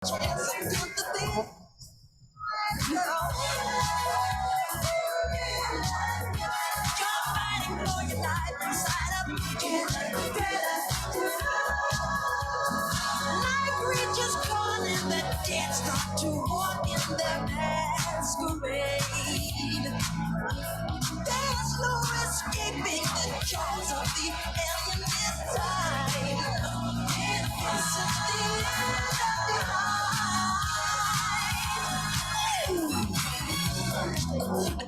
Start to walk in their masquerade. There's no escaping the jaws of the alien this time. This is the end of the line.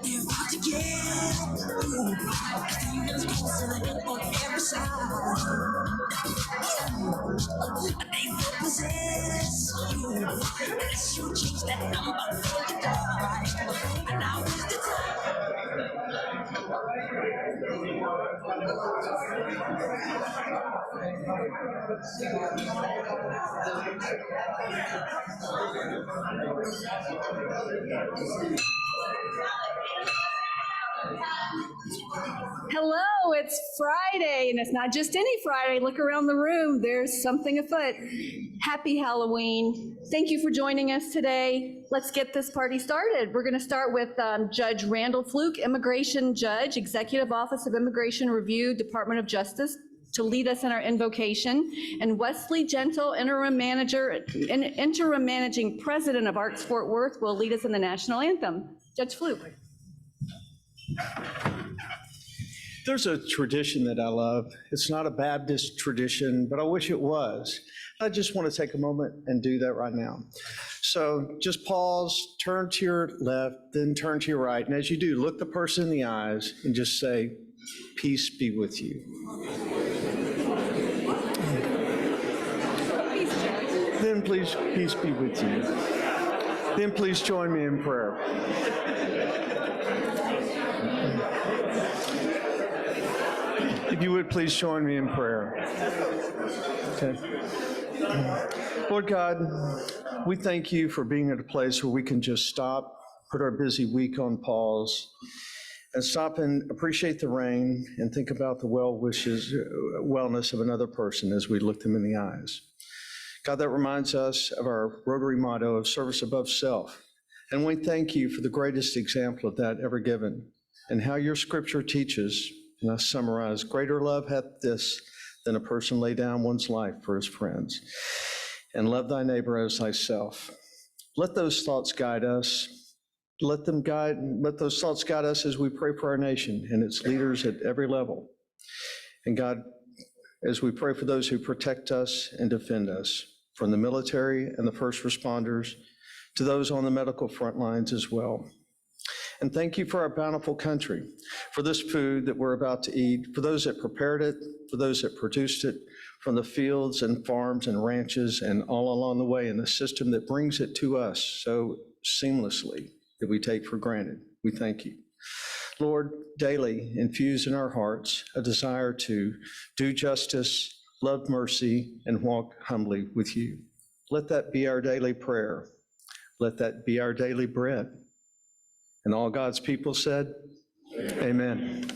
They're out to get you. Demons closing on every side. They will possess you unless you change that number for the die. And now is the time. Hello, it's Friday, and it's not just any Friday. Look around the room, there's something afoot. Happy Halloween. Thank you for joining us today. Let's get this party started. We're going to start with Judge Randall Fluke, Immigration Judge, Executive Office of Immigration Review, Department of Justice, to lead us in our invocation, and Wesley Gentle, Interim Managing President of ARCS Fort Worth, will lead us in the national anthem. Judge Fluke. There's a tradition that I love. It's not a Baptist tradition, but I wish it was. I just want to take a moment and do that right now. So just pause, turn to your left, then turn to your right. And as you do, look the person in the eyes and just say, "Peace be with you." Then please, peace be with you. Then please join me in prayer. If you would please join me in prayer. Okay. Lord God, we thank you for being at a place where we can just stop, put our busy week on pause, and stop and appreciate the rain and think about the wellness of another person as we look them in the eyes. God, that reminds us of our Rotary motto of service above self. And we thank you for the greatest example of that ever given and how your scripture teaches. And I summarize, greater love hath this than a person lay down one's life for his friends. And love thy neighbor as thyself. Let those thoughts guide us. Let those thoughts guide us as we pray for our nation and its leaders at every level. And God, as we pray for those who protect us and defend us, from the military and the first responders to those on the medical front lines as well. And thank you for our bountiful country, for this food that we're about to eat, for those that prepared it, for those that produced it, from the fields and farms and ranches and all along the way in the system that brings it to us so seamlessly that we take for granted. We thank you. Lord, daily infuse in our hearts a desire to do justice, love mercy, and walk humbly with you. Let that be our daily prayer. Let that be our daily bread. And all God's people said, Amen.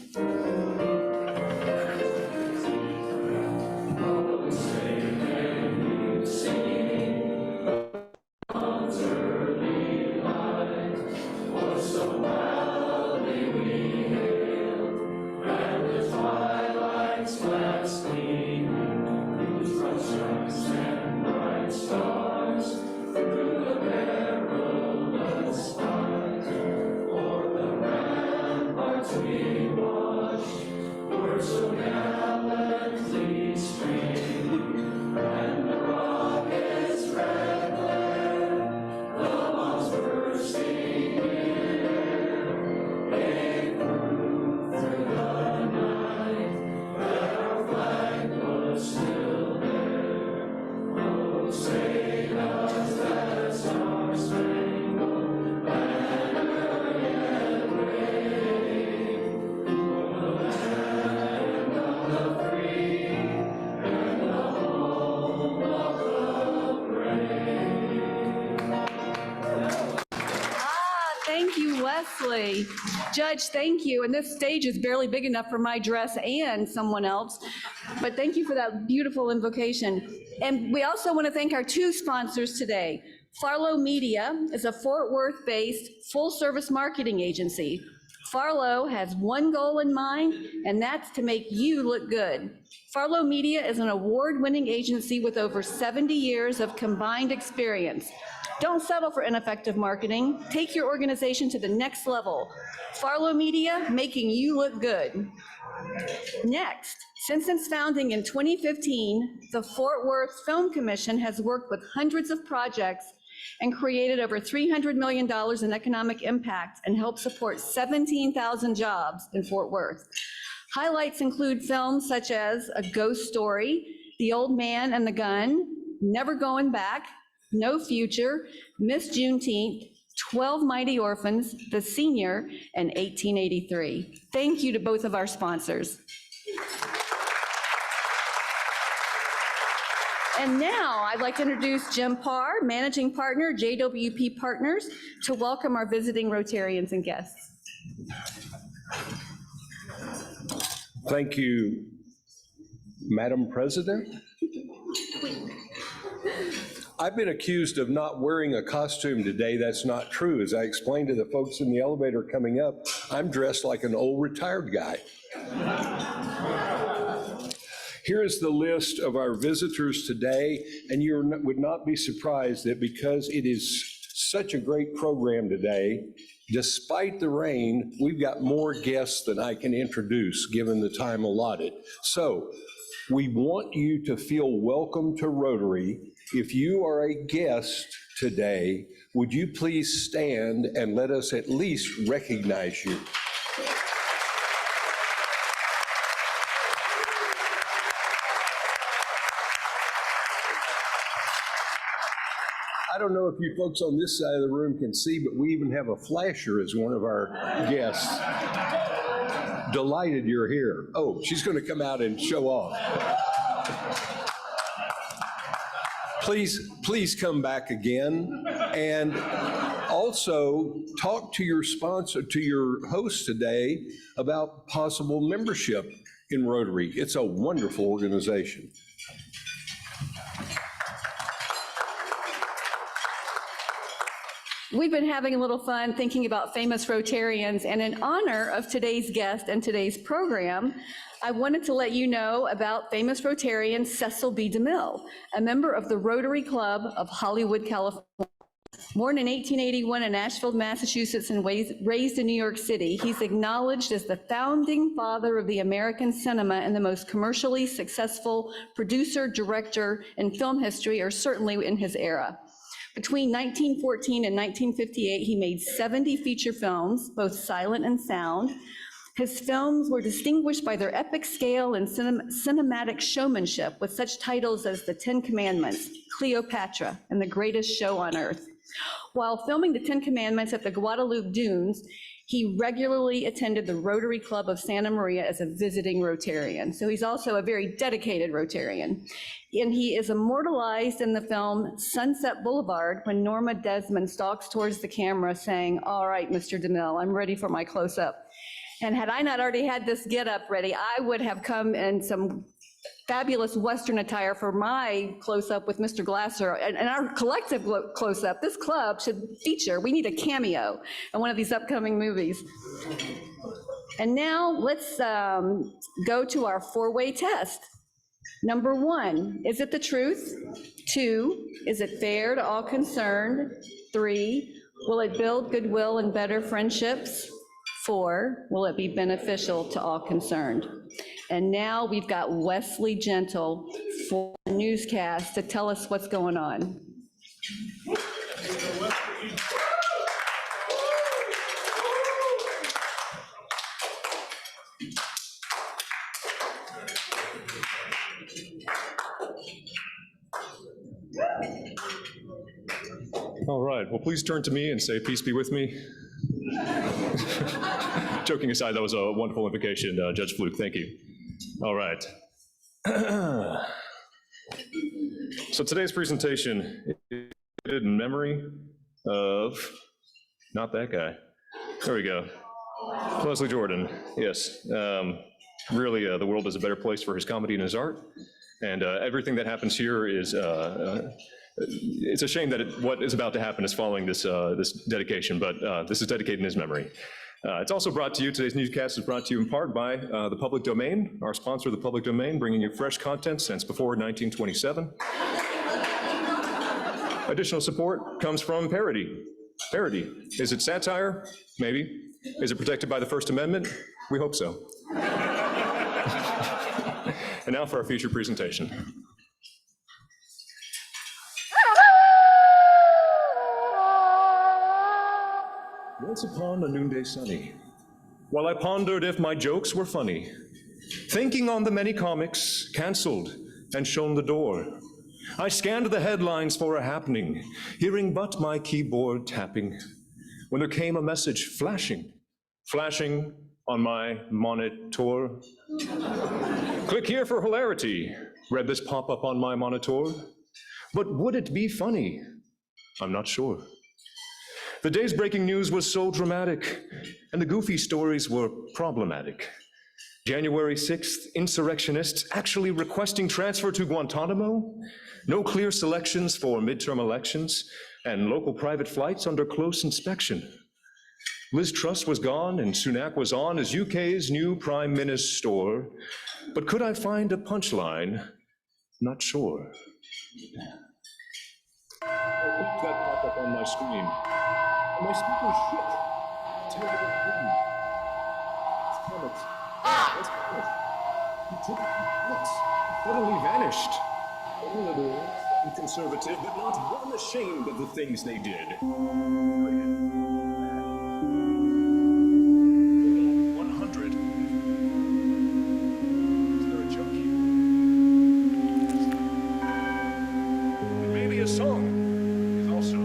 Judge, thank you. And this stage is barely big enough for my dress and someone else. But thank you for that beautiful invocation. And we also want to thank our two sponsors today. Farlow Media is a Fort Worth-based full-service marketing agency. Farlow has one goal in mind, and that's to make you look good. Farlow Media is an award-winning agency with over 70 years of combined experience. Don't settle for ineffective marketing. Take your organization to the next level. Farlow Media, making you look good. Next, since its founding in 2015, the Fort Worth Film Commission has worked with hundreds of projects and created over $300 million in economic impact and helped support 17,000 jobs in Fort Worth. Highlights include films such as A Ghost Story, The Old Man and the Gun, Never Going Back, No Future, Miss Juneteenth, 12 Mighty Orphans, The Senior, and 1883. Thank you to both of our sponsors. And now I'd like to introduce Jim Parr, Managing Partner, JWP Partners, to welcome our visiting Rotarians and guests. Thank you, Madam President. I've been accused of not wearing a costume today. That's not true. As I explained to the folks in the elevator coming up, I'm dressed like an old retired guy. Here is the list of our visitors today, and you would not be surprised that because it is such a great program today, despite the rain, we've got more guests than I can introduce given the time allotted. So we want you to feel welcome to Rotary. If you are a guest today, would you please stand and let us at least recognize you? I don't know if you folks on this side of the room can see, but we even have a flasher as one of our guests. Delighted you're here. Oh, she's going to come out and show off. Please come back again, and also talk to your sponsor, to your host today about possible membership in Rotary. It's a wonderful organization. We've been having a little fun thinking about famous Rotarians, and in honor of today's guest and today's program, I wanted to let you know about famous Rotarian Cecil B. DeMille, a member of the Rotary Club of Hollywood, California. Born in 1881 in Asheville, Massachusetts, and raised in New York City, he's acknowledged as the founding father of the American cinema and the most commercially successful producer, director in film history, or certainly in his era. Between 1914 and 1958, he made 70 feature films, both silent and sound. His films were distinguished by their epic scale and cinematic showmanship, with such titles as The Ten Commandments, Cleopatra, and The Greatest Show on Earth. While filming The Ten Commandments at the Guadalupe Dunes, he regularly attended the Rotary Club of Santa Maria as a visiting Rotarian. So he's also a very dedicated Rotarian. And he is immortalized in the film Sunset Boulevard when Norma Desmond stalks towards the camera saying, "All right, Mr. DeMille, I'm ready for my close-up." And had I not already had this get-up ready, I would have come in some fabulous Western attire for my close-up with Mr. Glasser and our collective close-up. This club should feature, we need a cameo in one of these upcoming movies. And now let's go to our four-way test. Number one, is it the truth? 2, is it fair to all concerned? 3, will it build goodwill and better friendships? 4, will it be beneficial to all concerned? And now we've got Wesley Gentle for the newscast to tell us what's going on. All right, well, please turn to me and say, "Peace be with me." Joking aside, that was a wonderful invocation, Judge Fluke, thank you. All right. So today's presentation is in memory of, not that guy. There we go. Leslie Jordan, yes. Really, the world is a better place for his comedy and his art. And everything that happens here is, it's a shame that what is about to happen is following this, this dedication, but this is dedicated in his memory. It's also brought to you, today's newscast is brought to you in part by the Public Domain, our sponsor, the Public Domain, bringing you fresh content since before 1927. Additional support comes from Parody. Parody. Is it satire? Maybe. Is it protected by the First Amendment? We hope so. And now for our feature presentation. Once upon a noonday sunny, while I pondered if my jokes were funny, thinking on the many comics canceled and shown the door, I scanned the headlines for a happening, hearing but my keyboard tapping, when there came a message flashing on my monitor. Click here for hilarity, read this pop-up on my monitor. But would it be funny? I'm not sure. The day's breaking news was so dramatic, and the goofy stories were problematic. January 6th, insurrectionists actually requesting transfer to Guantanamo, no clear selections for midterm elections, and local private flights under close inspection. Liz Truss was gone and Sunak was on as UK's new prime minister. But could I find a punchline? Not sure. I looked that pop up on my screen. And my speaker shook. Terrible thing. It's Comet. It's Comet. He took it. It suddenly vanished. A little conservative, but not one ashamed of the things they did. 100. Is there a joke here? And maybe a song is also.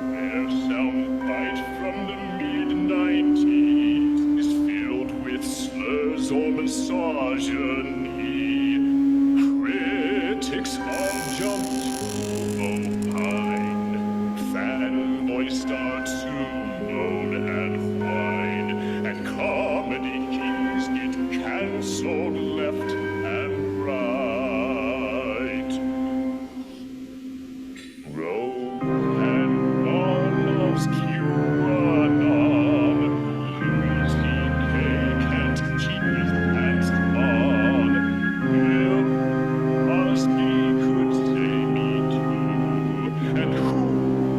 Their soundbite from the mid-90s is filled with slurs or misogyny. Critics are jumped, opine. Fanboys start to moan and whine. And comedy kings get cancelled left and right. Romanov's QAnon. Louis C.K. can't keep his pants on. Bill Cosby could say me too. And who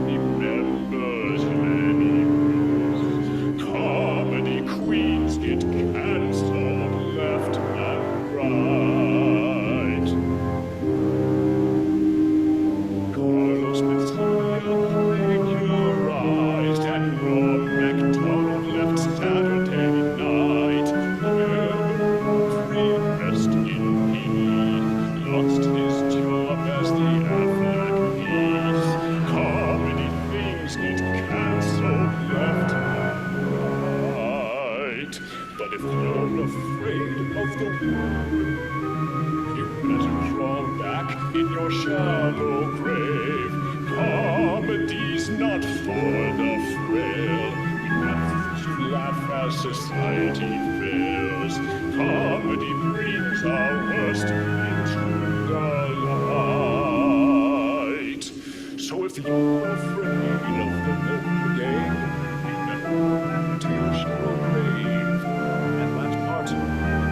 remembers any rules? Comedy queens get cancelled left and right. Carlos Mencia plagiarized and Ron McDonald left Saturday night. Free rest in peace, lost his job as the Affleck niece. Comedy things get cancelled left and right. But if you're afraid of the word, you better crawl back in your shallow grave. Comedy's not for the frail. We have to laugh as society fails. Comedy brings our worst into the light. So if you're afraid of the whole game, you better take your grave. And that part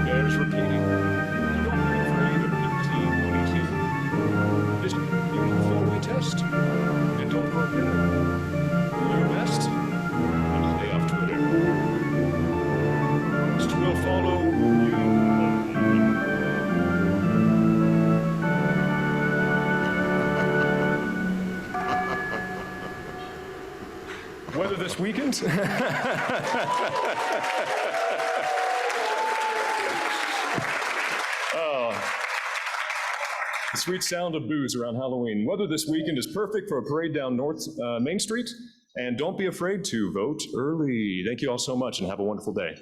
bears repeating. Don't be afraid of 1922. Just think before we test. And don't forget, do your best and stay off Twitter. Next will follow you. Weather this weekend? The sweet sound of booze around Halloween. Weather this weekend is perfect for a parade down North Main Street, and don't be afraid to vote early. Thank you all so much, and have a wonderful day.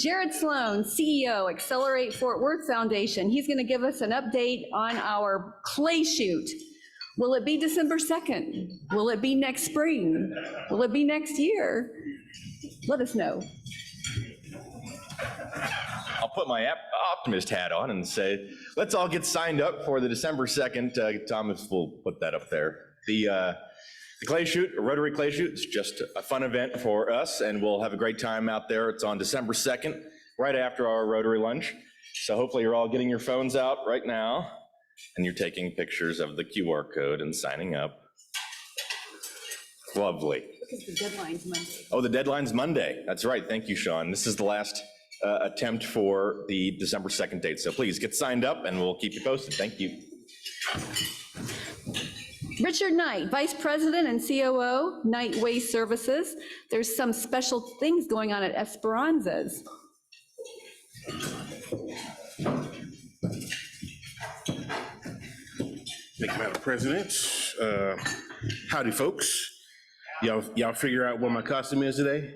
Jared Sloan, CEO, Accelerate Fort Worth Foundation. He's going to give us an update on our clay shoot. Will it be December 2nd? Will it be next spring? Will it be next year? Let us know. I'll put my optimist hat on and say, let's all get signed up for the December 2nd. Thomas will put that up there. The clay shoot, a Rotary clay shoot, is just a fun event for us, and we'll have a great time out there. It's on December 2nd, right after our Rotary lunch. So hopefully you're all getting your phones out right now, and you're taking pictures of the QR code and signing up. Lovely. Because the deadline's Monday. Oh, the deadline's Monday. That's right. Thank you, Sean. This is the last attempt for the December 2nd date. So please get signed up and we'll keep you posted. Thank you. Richard Knight, Vice President and COO, Knight Waste Services. There's some special things going on at Esperanza's. Thank you, Madam President. Howdy, folks. Y'all figure out what my costume is today?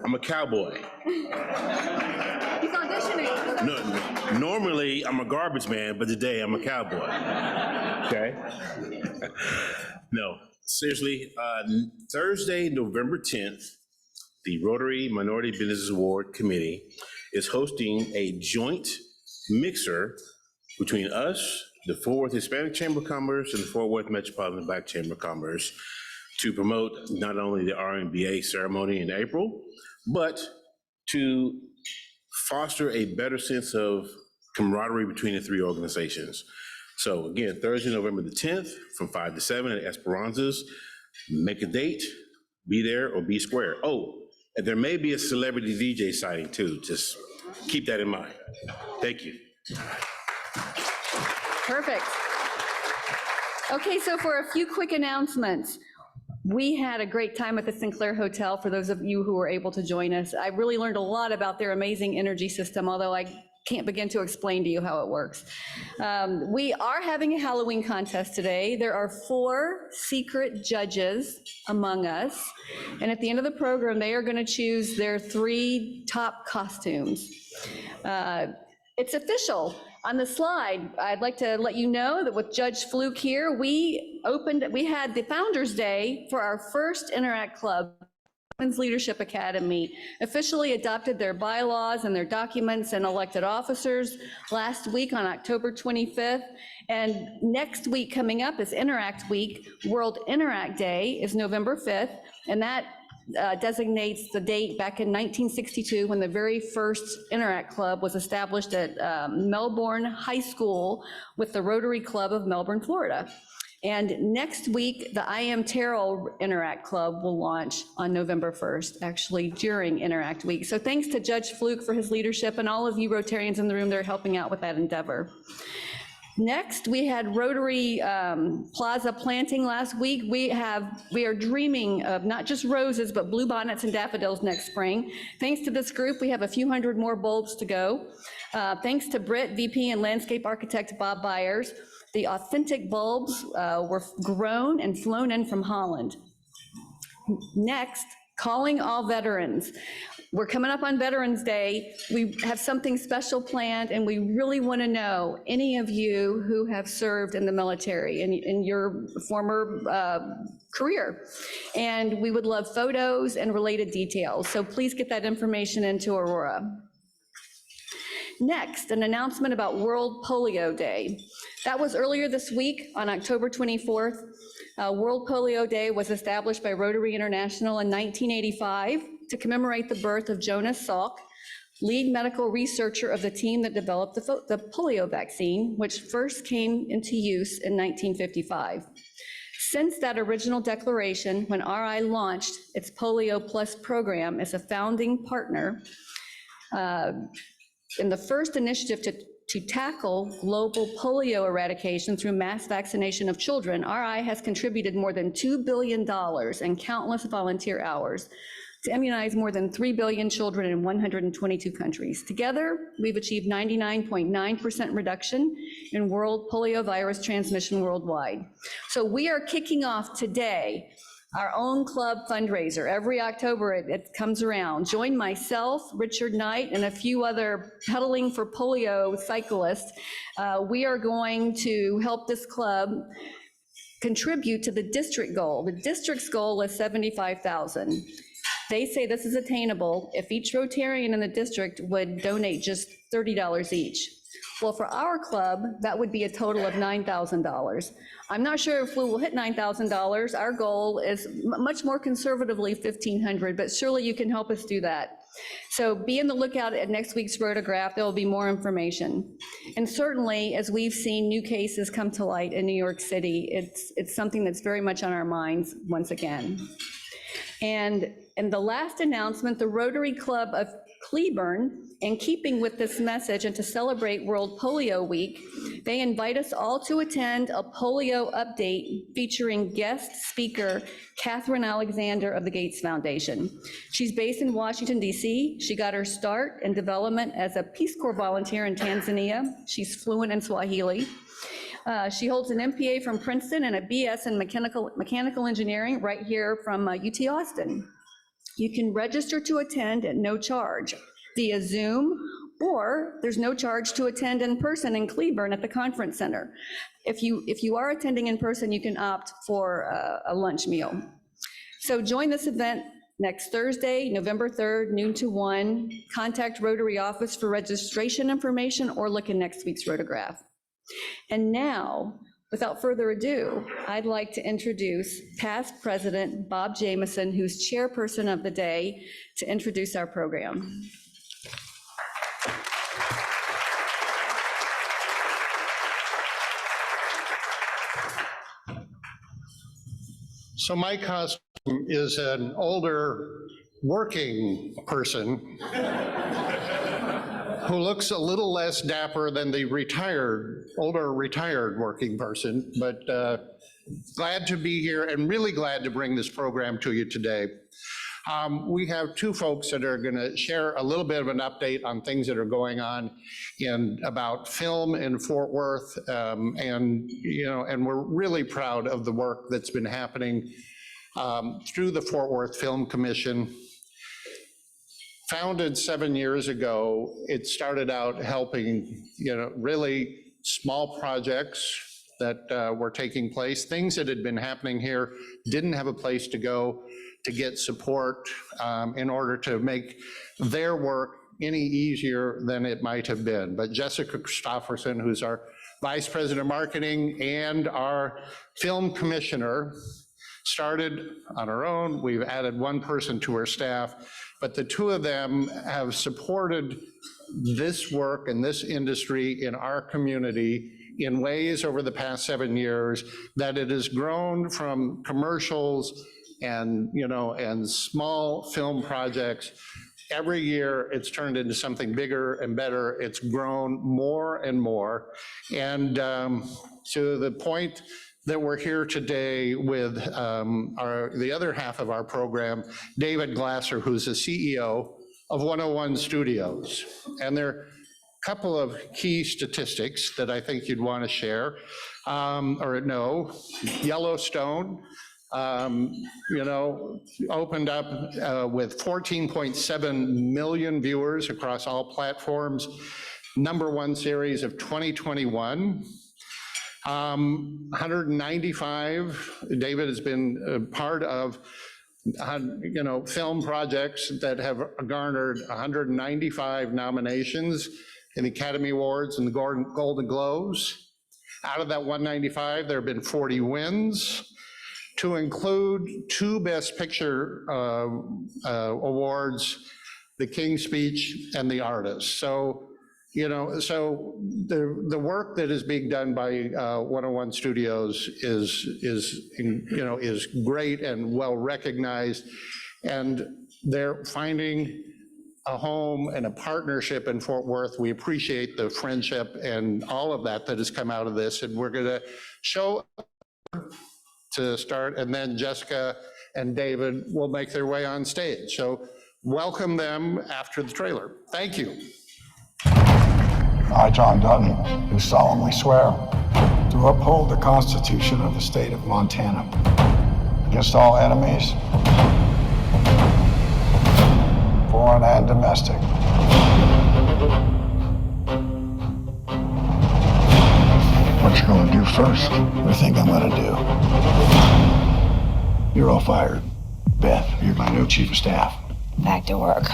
I'm a cowboy. He's auditioning. No, normally I'm a garbage man, but today I'm a cowboy. Okay? No, seriously, Thursday, November 10th, the Rotary Minority Business Award Committee is hosting a joint mixer between us, the Fort Worth Hispanic Chamber of Commerce, and the Fort Worth Metropolitan Black Chamber of Commerce to promote not only the RMBA ceremony in April, but to foster a better sense of camaraderie between the three organizations. So again, Thursday, November the 10th, from 5 to 7 at Esperanza's. Make a date, be there or be square. Oh, and there may be a celebrity DJ sighting too. Just keep that in mind. Thank you. Perfect. Okay, so for a few quick announcements. We had a great time at the Sinclair Hotel, for those of you who were able to join us. I really learned a lot about their amazing energy system, although I can't begin to explain to you how it works. We are having a Halloween contest today. There are 4 secret judges among us, and at the end of the program, they are going to choose their 3 top costumes. It's official. On the slide, I'd like to let you know that with Judge Fluke here, we had the Founders Day for our first Interact Club. Women's Leadership Academy officially adopted their bylaws and their documents and elected officers last week on October 25th. And next week coming up is Interact Week. World Interact Day is November 5th, and that designates the date back in 1962 when the very first Interact Club was established at Melbourne High School with the Rotary Club of Melbourne, Florida. And next week, the I Am Terrell Interact Club will launch on November 1st, actually during Interact Week. So thanks to Judge Fluke for his leadership and all of you Rotarians in the room that are helping out with that endeavor. Next, we had Rotary Plaza planting last week. We are dreaming of not just roses, but bluebonnets and daffodils next spring. Thanks to this group, we have a few hundred more bulbs to go. Thanks to Britt, VP and landscape architect Bob Byers. The authentic bulbs were grown and flown in from Holland. Next, calling all veterans. We're coming up on Veterans Day. We have something special planned, and we really want to know any of you who have served in the military in your former career. And we would love photos and related details. So please get that information into Aurora. Next, an announcement about World Polio Day. That was earlier this week on October 24th. World Polio Day was established by Rotary International in 1985 to commemorate the birth of Jonas Salk, lead medical researcher of the team that developed the polio vaccine, which first came into use in 1955. Since that original declaration, when RI launched its Polio Plus program as a founding partner, in the first initiative to tackle global polio eradication through mass vaccination of children, RI has contributed more than $2 billion and countless volunteer hours to immunize more than 3 billion children in 122 countries. Together, we've achieved 99.9% reduction in world polio virus transmission worldwide. So we are kicking off today our own club fundraiser. Every October, it comes around. Join myself, Richard Knight, and a few other pedaling for polio cyclists. We are going to help this club contribute to the district goal. The district's goal is $75,000. They say this is attainable if each Rotarian in the district would donate just $30 each. Well, for our club, that would be a total of $9,000. I'm not sure if we will hit $9,000. Our goal is much more conservatively $1,500, but surely you can help us do that. So be on the lookout at next week's Rotograph. There will be more information. And certainly, as we've seen new cases come to light in New York City, it's something that's very much on our minds once again. And the last announcement, the Rotary Club of Cleburne, in keeping with this message and to celebrate World Polio Week, they invite us all to attend a polio update featuring guest speaker Catherine Alexander of the Gates Foundation. She's based in Washington, D.C. She got her start in development as a Peace Corps volunteer in Tanzania. She's fluent in Swahili. She holds an MPA from Princeton and a BS in mechanical engineering right here from UT Austin. You can register to attend at no charge via Zoom, or there's no charge to attend in person in Cleburne at the conference center. If you are attending in person, you can opt for a lunch meal. So join this event next Thursday, November 3rd, noon to 1. Contact Rotary office for registration information or look in next week's Rotograph. And now, without further ado, I'd like to introduce past President Bob Jamison, who's chairperson of the day, to introduce our program. So my costume is an older working person who looks a little less dapper than the older retired working person, but glad to be here and really glad to bring this program to you today. We have two folks that are going to share a little bit of an update on things that are going on about film in Fort Worth, and we're really proud of the work that's been happening through the Fort Worth Film Commission. Founded 7 years ago, it started out helping, really small projects that were taking place, things that had been happening here, didn't have a place to go to get support in order to make their work any easier than it might have been. But Jessica Christopherson, who's our Vice President of Marketing and our Film Commissioner, started on her own. We've added one person to her staff, but the two of them have supported this work and this industry in our community in ways over the past 7 years that it has grown from commercials and small film projects. Every year it's turned into something bigger and better. It's grown more and more. And to the point that we're here today with the other half of our program, David Glasser, who's the CEO of 101 Studios. And there are a couple of key statistics that I think you'd want to share or know. Yellowstone, opened up with 14.7 million viewers across all platforms, #1 series of 2021. 195, David has been a part of, film projects that have garnered 195 nominations in the Academy Awards and the Golden Globes. Out of that 195, there have been 40 wins, to include 2 Best Picture awards, The King's Speech and The Artist. So, the work that is being done by 101 Studios is great and well recognized, and they're finding a home and a partnership in Fort Worth. We appreciate the friendship and all of that has come out of this, and we're gonna show to start, and then Jessica and David will make their way on stage. So welcome them after the trailer. Thank you. I, John Dutton, do solemnly swear to uphold the Constitution of the State of Montana, against all enemies, foreign and domestic. What you gonna do first? What do you think I'm gonna do? You're all fired. Beth, you're my new chief of staff. Back to work.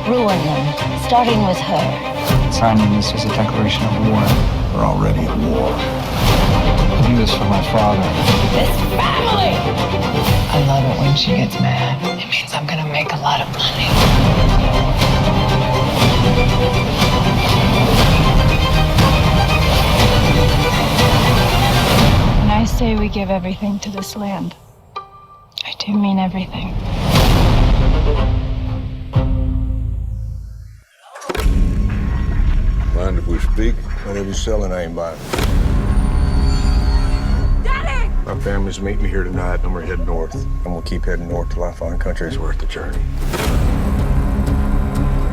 Ruin them, starting with her. Signing this is a declaration of war. We're already at war. I do this for my father. This family! I love it when she gets mad. It means I'm gonna make a lot of money. When I say we give everything to this land, I do mean everything. Mind if we speak? Whatever you're selling, I ain't buying. Daddy! My family's meeting me here tonight, and we're heading north. And we'll keep heading north till I find country's worth the journey.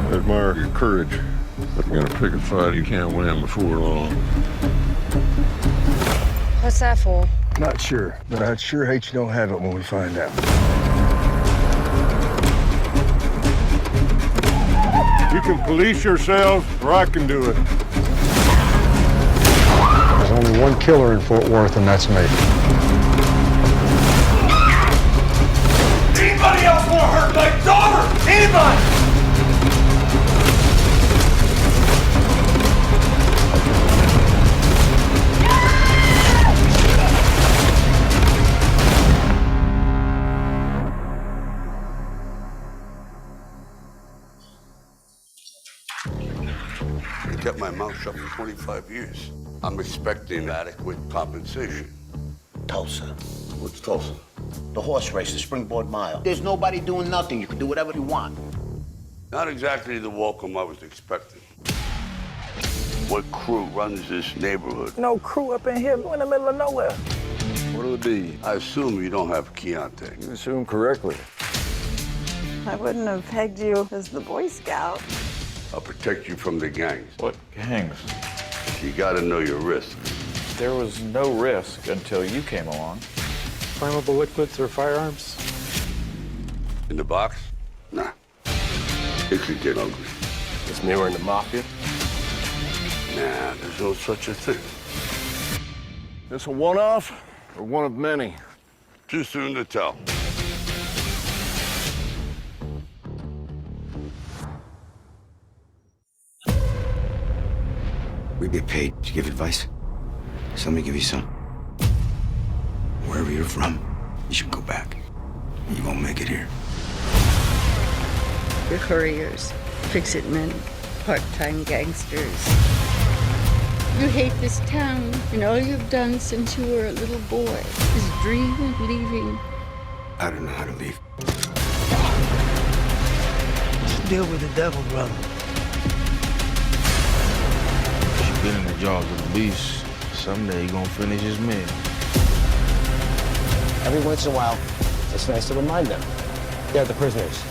I admire your courage, but you're gonna pick a fight you can't win before long. What's that for? Not sure, but I'd sure hate you don't have it when we find out. You can police yourselves, or I can do it. There's only one killer in Fort Worth, and that's me. Anybody else want to hurt my daughter? Anybody? I kept my mouth shut for 25 years. I'm expecting adequate compensation. Tulsa. What's Tulsa? The horse race, the Springboard Mile. There's nobody doing nothing. You can do whatever you want. Not exactly the welcome I was expecting. What crew runs this neighborhood? No crew up in here. We're in the middle of nowhere. What'll it be? I assume you don't have Chianti. You assume correctly. I wouldn't have pegged you as the Boy Scout. I'll protect you from the gangs. What gangs? You gotta know your risks. There was no risk until you came along. Flammable liquids or firearms? In the box? Nah. It could get ugly. It's me, we're in the mafia. Nah, there's no such a thing. This a one-off or one of many? Too soon to tell. We get paid to give advice. So let me give you some. Wherever you're from, you should go back. You won't make it here. You're couriers, fix-it men, part-time gangsters. You hate this town, and all you've done since you were a little boy is dream of leaving. I don't know how to leave. Deal with the devil, brother. You've been in the jaws of the beast. Someday you're gonna finish his meal. Every once in a while, it's nice to remind them. They're the prisoners,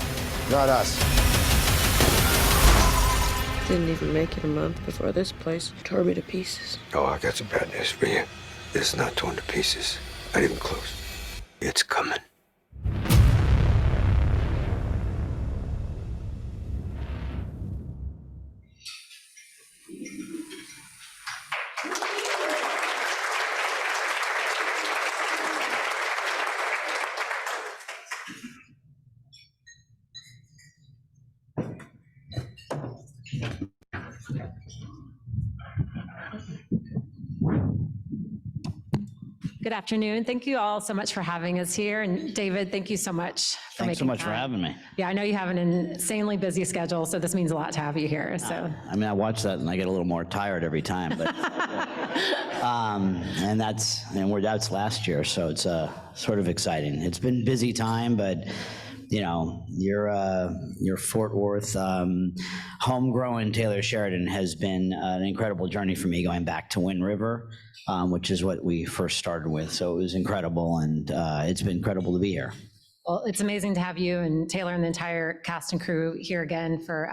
not us. Didn't even make it a month before this place tore me to pieces. Oh, I got some bad news for you. It's not torn to pieces. Not even close. It's coming. Good afternoon. Thank you all so much for having us here. And David, thank you so much for Thanks so making much for time. having me. Yeah, I know you have an insanely busy schedule, so this means a lot to have you here. So I mean, I watch that and I get a little more tired every time, but and that's last year, so it's sort of exciting. It's been a busy time, but you know, your Fort Worth homegrown Taylor Sheridan has been an incredible journey for me, going back to Wind River, which is what we first started with. So it was incredible, and it's been incredible to be here. well, it's amazing to have you and Taylor and the entire cast and crew here again for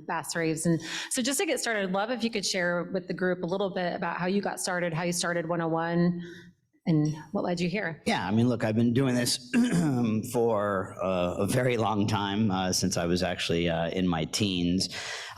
Bass Raves. And so just to get started, I'd love if you could share with the group a little bit about how you got started, how you started 101, and what led you here? Yeah, I mean, look, I've been doing this for a very long time, since I was actually in my teens,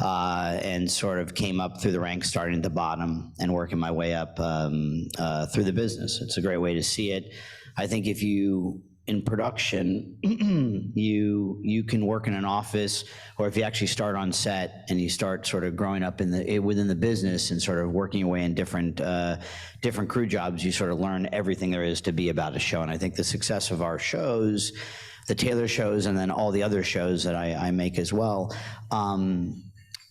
and sort of came up through the ranks, starting at the bottom and working my way up through the business. It's a great way to see it. I think if you, in production, you can work in an office, or if you actually start on set and you start sort of growing up within the business and sort of working your way in different crew jobs, you sort of learn everything there is to be about a show. And I think the success of our shows, the Taylor shows, and then all the other shows that I make as well,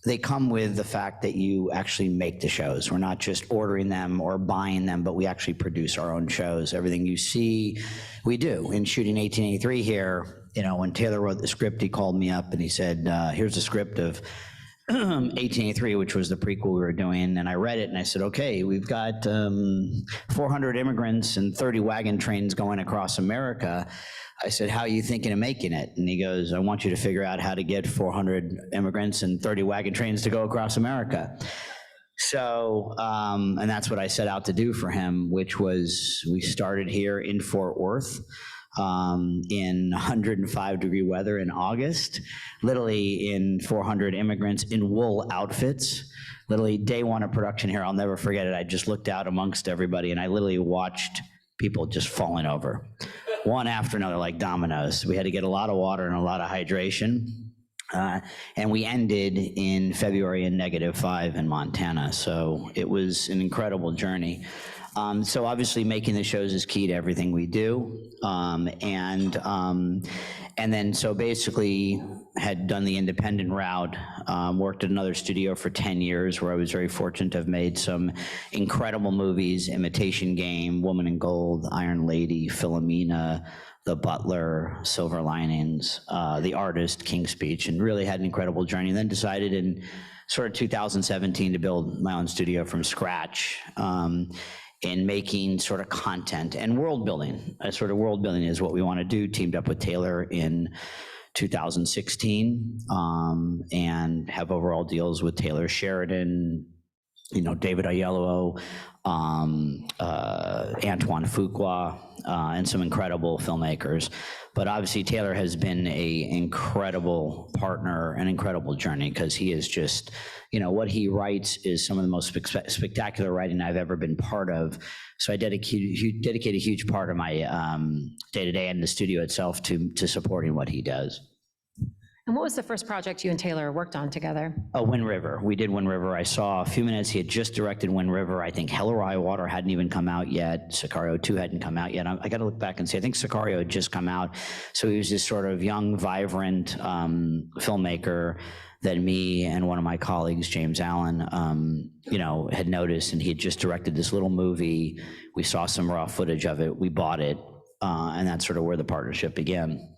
they come with the fact that you actually make the shows. We're not just ordering them or buying them, but we actually produce our own shows. Everything you see, we do. In shooting 1883 here, when Taylor wrote the script, he called me up and he said, here's the script of 1883, which was the prequel we were doing, and I read it and I said, okay, we've got 400 immigrants and 30 wagon trains going across America. I said, how are you thinking of making it? And he goes, I want you to figure out how to get 400 immigrants and 30 wagon trains to go across America. So, and that's what I set out to do for him, which was, we started here in Fort Worth in 105-degree weather in August, literally in 400 immigrants in wool outfits. Literally day one of production here, I'll never forget it. I just looked out amongst everybody and I literally watched people just falling over, one after another, like dominoes. We had to get a lot of water and a lot of hydration. And we ended in February in -5 in Montana. So it was an incredible journey. So obviously making the shows is key to everything we do. And then so basically had done the independent route, worked at another studio for 10 years where I was very fortunate to have made some incredible movies: Imitation Game, Woman in Gold, Iron Lady, Philomena, The Butler, Silver Linings, The Artist, King's Speech, and really had an incredible journey. And then decided in sort of 2017 to build my own studio from scratch, in making sort of content and world building. Sort of world building is what we want to do. Teamed up with Taylor in 2016, and have overall deals with Taylor Sheridan, David Oyelowo, Antoine Fuqua, and some incredible filmmakers. But obviously Taylor has been an incredible partner, an incredible journey, because he is just, what he writes is some of the most spectacular writing I've ever been part of. So I dedicate a huge part of my day-to-day in the studio itself to supporting what he does. And what was the first project you and Taylor worked on together? Wind River. We did Wind River. I saw a few minutes. He had just directed Wind River. I think Hell or High Water hadn't even come out yet. Sicario 2 hadn't come out yet. I got to look back and see. I think Sicario had just come out. So he was this sort of young, vibrant filmmaker that me and one of my colleagues, James Allen, had noticed, and he had just directed this little movie. We saw some raw footage of it. We bought it, and that's sort of where the partnership began.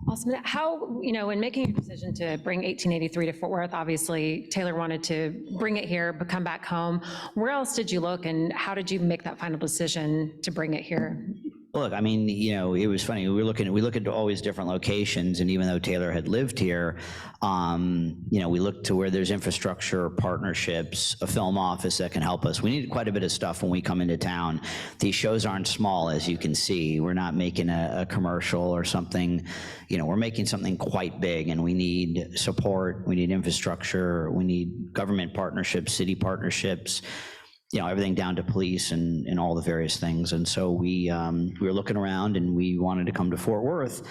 Awesome. How, in making your decision to bring 1883 to Fort Worth, obviously Taylor wanted to bring it here, but come back home. Where else did you look, and how did you make that final decision to bring it here? Look, I mean, it was funny. We look at always different locations, and even though Taylor had lived here, we looked to where there's infrastructure, partnerships, a film office that can help us. We need quite a bit of stuff when we come into town. These shows aren't small, as you can see. We're not making a commercial or something. We're making something quite big, and we need support. We need infrastructure. We need government partnerships, city partnerships. Everything down to police and all the various things. And so we were looking around, and we wanted to come to Fort Worth,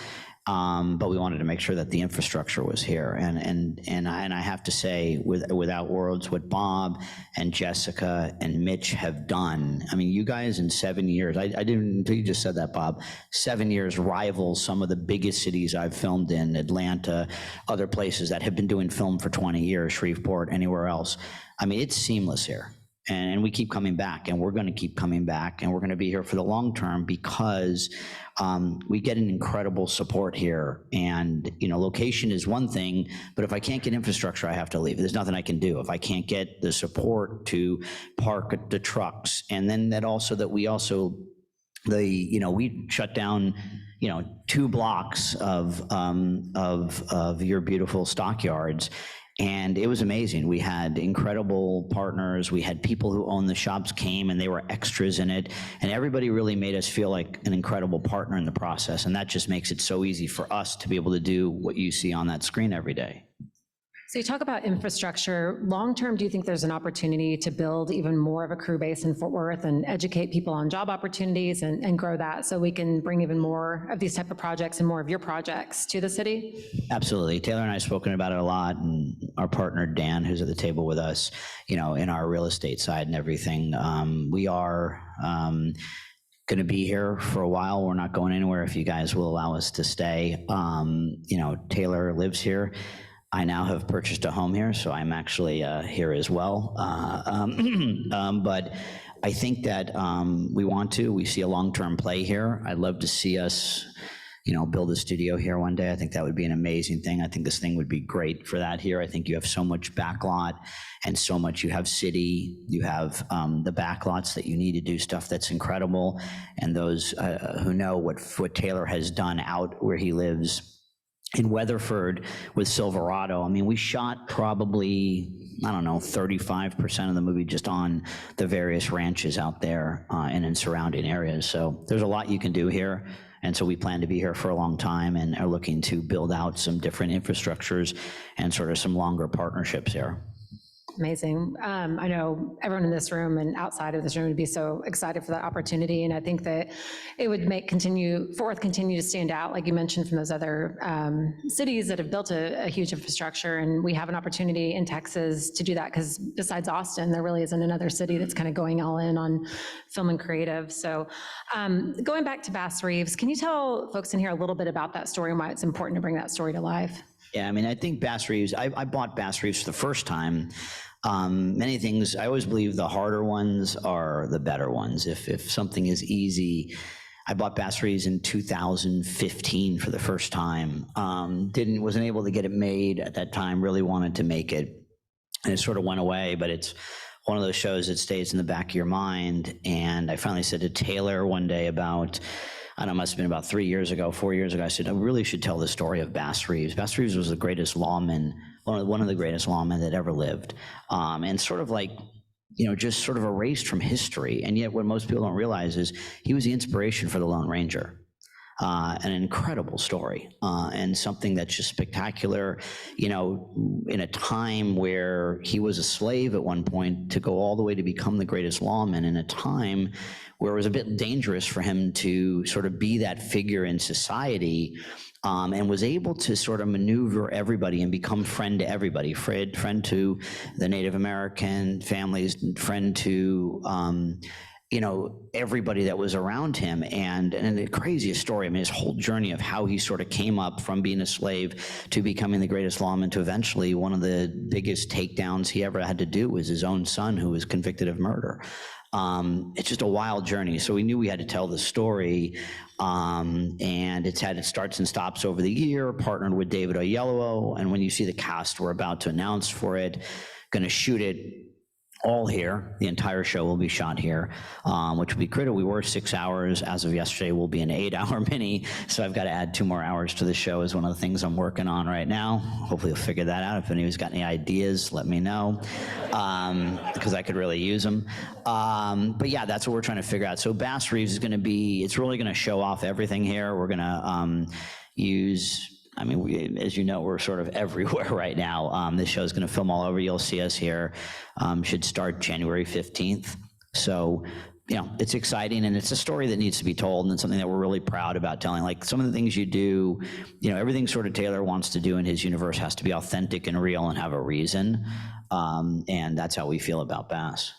but we wanted to make sure that the infrastructure was here. And I have to say, without words, what Bob and Jessica and Mitch have done. I mean, you guys in 7 years, I didn't, until you just said that, Bob, 7 years rivals some of the biggest cities I've filmed in, Atlanta, other places that have been doing film for 20 years, Shreveport, anywhere else. I mean, it's seamless here. And we keep coming back, and we're going to keep coming back, and we're going to be here for the long term because we get an incredible support here. And, location is one thing, but if I can't get infrastructure, I have to leave. There's nothing I can do. If I can't get the support to park the trucks, and then we shut down, 2 blocks of your beautiful stockyards. And it was amazing. We had incredible partners. We had people who owned the shops came and they were extras in it. And everybody really made us feel like an incredible partner in the process. And that just makes it so easy for us to be able to do what you see on that screen every day. So you talk about infrastructure. Long-term, do you think there's an opportunity to build even more of a crew base in Fort Worth and educate people on job opportunities and grow that so we can bring even more of these type of projects and more of your projects to the city? Absolutely. Taylor and I have spoken about it a lot, and our partner Dan, who's at the table with us, you know, in our real estate side and everything, we are going to be here for a while. We're not going anywhere if you guys will allow us to stay. You know, Taylor lives here. I now have purchased a home here, so I'm actually here as well. But I think that we see a long-term play here. I'd love to see us, you know, build a studio here one day. I think that would be an amazing thing. I think this thing would be great for that here. I think you have so much backlot and so much, you have city, you have the backlots that you need to do stuff that's incredible. And those who know what Taylor has done out where he lives, in Weatherford with Silverado, I mean, we shot probably, I don't know, 35% of the movie just on the various ranches out there and in surrounding areas. So there's a lot you can do here. And so we plan to be here for a long time and are looking to build out some different infrastructures and sort of some longer partnerships here. Amazing. I know everyone in this room and outside of this room would be so excited for that opportunity, and I think that it would make Fort Worth continue to stand out, like you mentioned, from those other cities that have built a huge infrastructure, and we have an opportunity in Texas to do that, because besides Austin, there really isn't another city that's kind of going all in on film and creative. So going back to Bass Reeves, can you tell folks in here a little bit about that story and why it's important to bring that story to life? Yeah, I mean, I think Bass Reeves, I bought Bass Reeves for the first time. Many things, I always believe the harder ones are the better ones. If something is easy, I bought Bass Reeves in 2015 for the first time. Wasn't able to get it made at that time, really wanted to make it, and it sort of went away, but it's one of those shows that stays in the back of your mind. And I finally said to Taylor one day about, I don't know, it must have been about 4 years ago, I said, I really should tell the story of Bass Reeves. Bass Reeves was the greatest lawman, one of the greatest lawmen that ever lived. And sort of like, you know, just sort of erased from history. And yet what most people don't realize is he was the inspiration for the Lone Ranger. An incredible story, and something that's just spectacular, you know, in a time where he was a slave at one point to go all the way to become the greatest lawman, in a time where it was a bit dangerous for him to sort of be that figure in society, and was able to sort of maneuver everybody and become friend to everybody, friend to the Native American families, friend to, you know, everybody that was around him. And the craziest story, I mean, his whole journey of how he sort of came up from being a slave to becoming the greatest lawman to eventually one of the biggest takedowns he ever had to do was his own son, who was convicted of murder. It's just a wild journey. So we knew we had to tell the story, and it's had its starts and stops over the year, partnered with David Oyelowo. And when you see the cast we're about to announce for it, going to shoot it all here. The entire show will be shot here, which will be critical. We were 6 hours. As of yesterday, we'll be an 8-hour mini. So I've got to add 2 more hours to the show is one of the things I'm working on right now. Hopefully we'll figure that out. If anyone's got any ideas, let me know, because I could really use them. But yeah, that's what we're trying to figure out. So Bass Reeves is going to be, it's really going to show off everything here. We're going to use, I mean, as you know, we're sort of everywhere right now. This show is going to film all over. You'll see us here. Should start January 15th. So, you know, it's exciting, and it's a story that needs to be told, and it's something that we're really proud about telling. Like some of the things you do, you know, everything sort of Taylor wants to do in his universe has to be authentic and real and have a reason. And that's how we feel about Bass.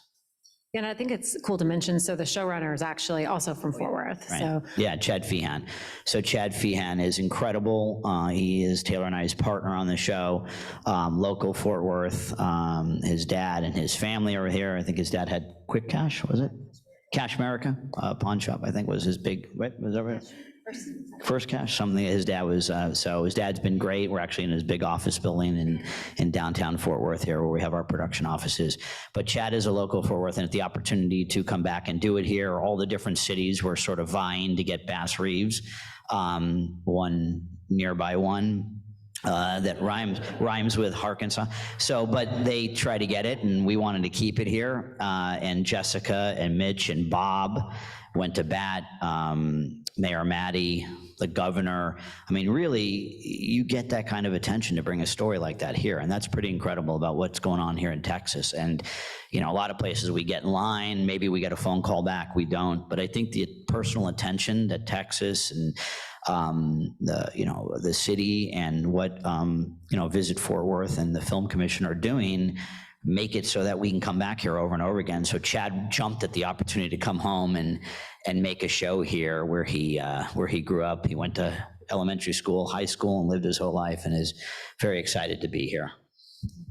And I think it's cool to mention, so the showrunner is actually also from Fort Worth. Right. So yeah, Chad Feehan. So Chad Feehan is incredible. He is Taylor and I's partner on the show, local Fort Worth. His dad and his family are here. I think his dad had Quick Cash, was it? Cash America, pawn shop, I think was his big, what, was that right? First Cash, something his dad was, so his dad's been great. We're actually in his big office building in downtown Fort Worth here where we have our production offices. But Chad is a local Fort Worth, and the opportunity to come back and do it here, all the different cities were sort of vying to get Bass Reeves, one nearby one. that rhymes with Arkansas. So, but they try to get it, and we wanted to keep it here. And Jessica and Mitch and Bob went to bat. Mayor Matty, the governor. I mean, really, you get that kind of attention to bring a story like that here, and that's pretty incredible about what's going on here in Texas. And you know, a lot of places we get in line, maybe we get a phone call back, we don't. But I think the personal attention that Texas and the city and what Visit Fort Worth and the Film Commission are doing make it so that we can come back here over and over again. So Chad jumped at the opportunity to come home and make a show here where he grew up. He went to elementary school, high school, and lived his whole life, and is very excited to be here.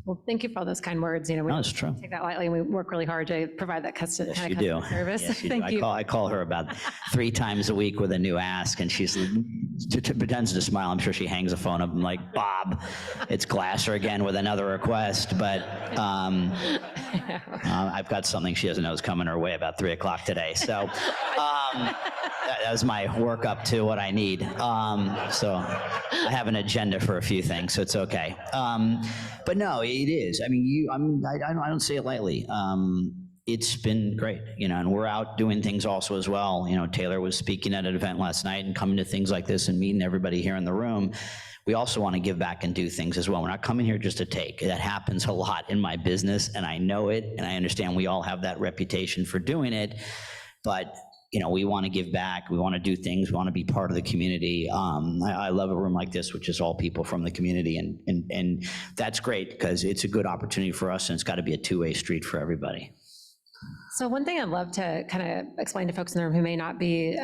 Well, thank you for all those kind words. You know, we No, it's true. take that lightly, and we work really hard to provide that kind of Yes, you do. service. Yes, you do. Thank you. I call her about 3 times a week with a new ask, and she's pretends to smile. I'm sure she hangs the phone up and like, Bob, it's Glasser again with another request. But I've got something she doesn't know is coming her way about 3 o'clock today. So that was my work up to what I need. So I have an agenda for a few things, so it's okay. But no, it is. I mean, I don't say it lightly. It's been great, and we're out doing things also as well. Taylor was speaking at an event last night and coming to things like this and meeting everybody here in the room. We also want to give back and do things as well. We're not coming here just to take. That happens a lot in my business, and I know it, and I understand we all have that reputation for doing it. But we want to give back. We want to do things. We want to be part of the community. I love a room like this, which is all people from the community, and that's great because it's a good opportunity for us, and it's got to be a two-way street for everybody. So one thing I'd love to kind of explain to folks in the room who may not be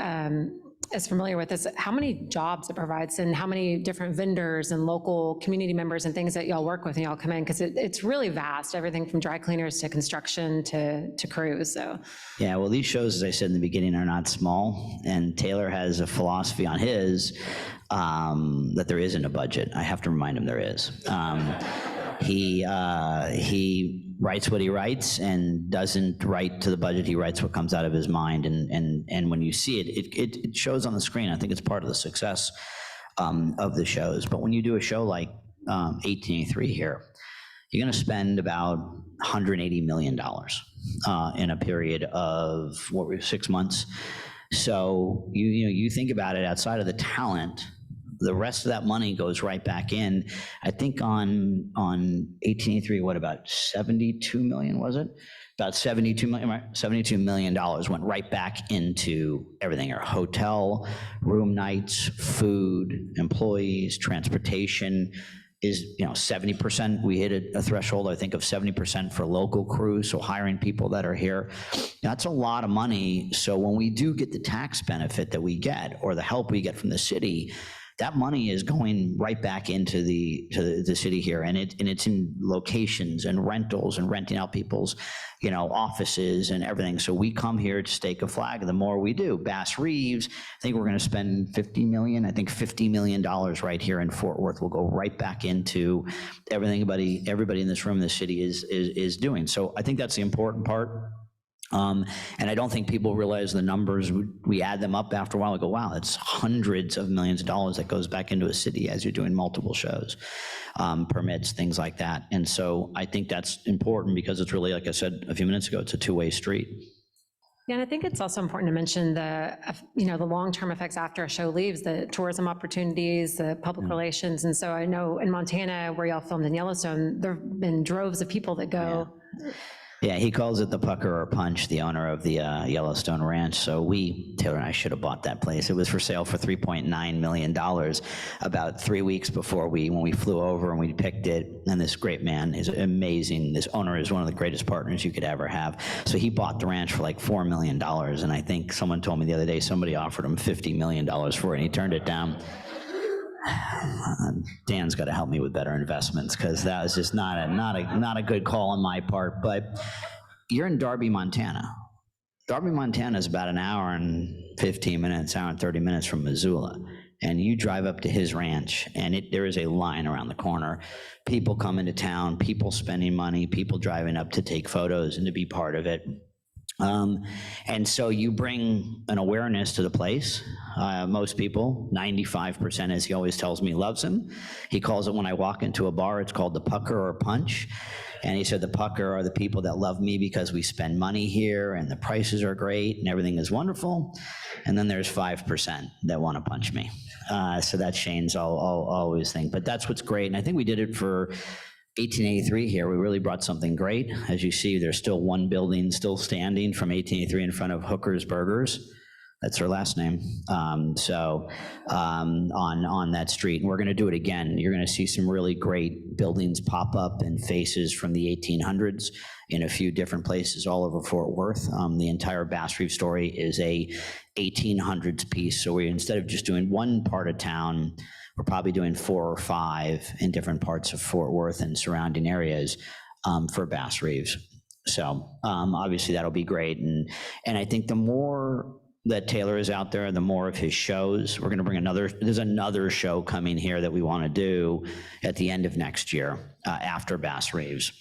as familiar with is how many jobs it provides and how many different vendors and local community members and things that y'all work with and y'all come in, because it's really vast, everything from dry cleaners to construction to crews. So yeah, well, these shows, as I said in the beginning, are not small, and Taylor has a philosophy on his that there isn't a budget. I have to remind him there is. He writes what he writes and doesn't write to the budget. He writes what comes out of his mind, and when you see it, it shows on the screen. I think it's part of the success of the shows. But when you do a show like 1883 here, you're going to spend about $180 million in a period of 6 months. So you think about it, outside of the talent, the rest of that money goes right back in. I think on 1883, what, about 72 million, was it? About 72 million, right? $72 million went right back into everything: our hotel, room nights, food, employees, transportation. Is 70%. We hit a threshold, I think, of 70% for local crews, so hiring people that are here. That's a lot of money. So when we do get the tax benefit that we get, or the help we get from the city, that money is going right back into the city here, and it's in locations and rentals and renting out people's offices and everything. So we come here to stake a flag. The more we do, Bass Reeves, I think we're going to spend $50 million right here in Fort Worth will go right back into everything everybody in this room in the city is doing. So I think that's the important part. And I don't think people realize the numbers. We add them up after a while, we go, wow, it's hundreds of millions of dollars that goes back into a city as you're doing multiple shows, permits, things like that. And so I think that's important because it's really, like I said a few minutes ago, it's a two-way street. Yeah, and I think it's also important to mention the long-term effects after a show leaves, the tourism opportunities, the public relations. And so I know in Montana, where y'all filmed in Yellowstone, there have been droves of people that go. Yeah, he calls it the Pucker or Punch, the owner of the Yellowstone Ranch. So Taylor and I should have bought that place. It was for sale for $3.9 million about 3 weeks before when we flew over and we picked it. And this great man is amazing. This owner is one of the greatest partners you could ever have. So he bought the ranch for like $4 million. And I think someone told me the other day, somebody offered him $50 million for it, and he turned it down. Dan's got to help me with better investments, because that was just not a good call on my part. But you're in Darby, Montana. Darby, Montana is about an hour and 15 minutes, hour and 30 minutes from Missoula. And you drive up to his ranch, and there is a line around the corner. People come into town, people spending money, people driving up to take photos and to be part of it. And so you bring an awareness to the place. Most people, 95%, as he always tells me, loves him. He calls it, when I walk into a bar, it's called the pucker or punch. And he said the pucker are the people that love me because we spend money here and the prices are great and everything is wonderful. And then there's 5% that want to punch me. So that's Shane's, I'll always think. But that's what's great. And I think we did it for 1883 here. We really brought something great. As you see, there's still one building still standing from 1883 in front of Hooker's Burgers. That's her last name. On that street. And we're going to do it again. You're going to see some really great buildings pop up and faces from the 1800s in a few different places all over Fort Worth. The entire Bass Reef story is a 1800s piece. So we, instead of just doing one part of town, we're probably doing 4 or 5 in different parts of Fort Worth and surrounding areas for Bass Reeves. So obviously that'll be great. And I think the more that Taylor is out there, the more of his shows, we're gonna bring there's another show coming here that we wanna do at the end of next year after Bass Reeves.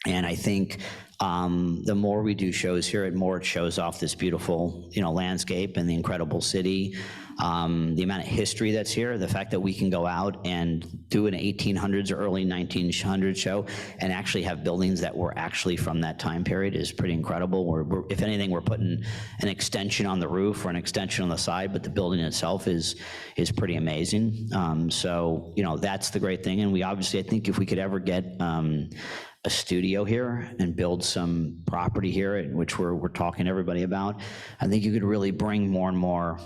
And I think the more we do shows here, the more it shows off this beautiful, landscape and the incredible city, the amount of history that's here, the fact that we can go out and do an 1800s or early 1900s show and actually have buildings that were actually from that time period is pretty incredible. We're if anything, we're putting an extension on the roof or an extension on the side, but the building itself is pretty amazing. So, that's the great thing. And we obviously, I think if we could ever get a studio here and build some property here, which we're talking to everybody about, I think you could really bring more and more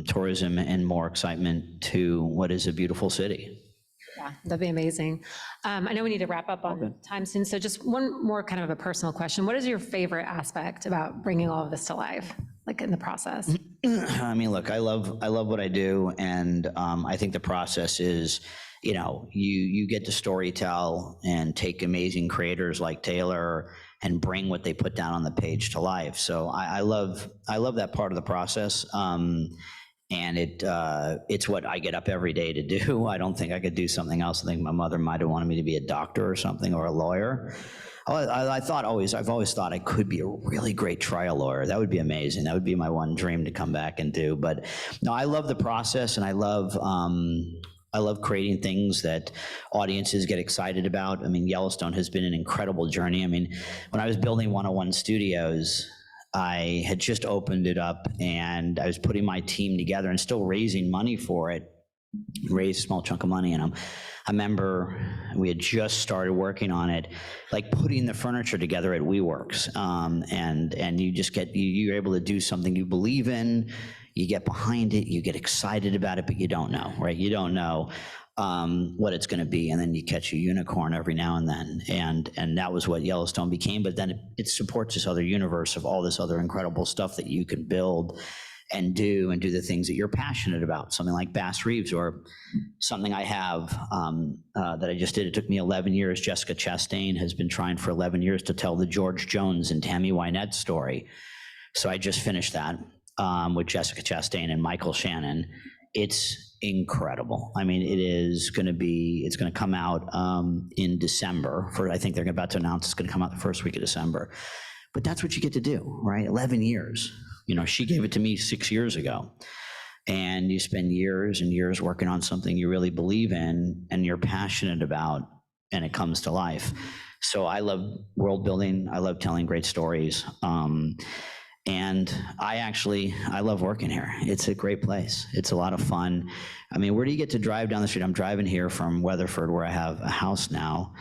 tourism and more excitement to what is a beautiful city. Yeah, that'd be amazing. I know we need to wrap up on time soon, so just one more kind of a personal question. What is your favorite aspect about bringing all of this to life, like in the process? I mean, look, I love what I do, and I think the process is, you get to storytell and take amazing creators like Taylor and bring what they put down on the page to life. So I love that part of the process. And it's what I get up every day to do. I don't think I could do something else. I think my mother might have wanted me to be a doctor or something, or a lawyer. I've always thought I could be a really great trial lawyer. That would be amazing. That would be my one dream to come back and do. But no, I love the process, and I love creating things that audiences get excited about. I mean, Yellowstone has been an incredible journey. I mean, when I was building 101 Studios, I had just opened it up and I was putting my team together and still raising money for it, raised a small chunk of money. And I remember we had just started working on it, like putting the furniture together at WeWorks. And you just you're able to do something you believe in. You get behind it, you get excited about it, but you don't know, right? You don't know what it's going to be, and then you catch a unicorn every now and then, and that was what Yellowstone became. But then it supports this other universe of all this other incredible stuff that you can build and do the things that you're passionate about. Something like Bass Reeves, or something I have that I just did. It took me 11 years. Jessica Chastain has been trying for 11 years to tell the George Jones and Tammy Wynette story. So I just finished that. With Jessica Chastain and Michael Shannon. It's incredible. I mean, it's going to come out in December. I think they're about to announce it's going to come out the first week of December. But that's what you get to do, right? 11 years. She gave it to me 6 years ago. And you spend years and years working on something you really believe in and you're passionate about, and it comes to life. So I love world building. I love telling great stories. And I love working here. It's a great place. It's a lot of fun. I mean, where do you get to drive down the street? I'm driving here from Weatherford, where I have a house now,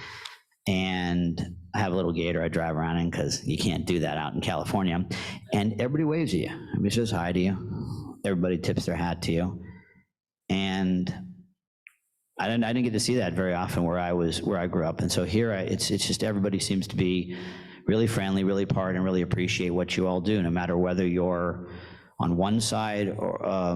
and I have a little gator I drive around in because you can't do that out in California. And everybody waves at you. Everybody says hi to you. Everybody tips their hat to you. And I didn't get to see that very often where I grew up. And so here, it's just everybody seems to be really friendly, really part, and really appreciate what you all do, no matter whether you're on one side or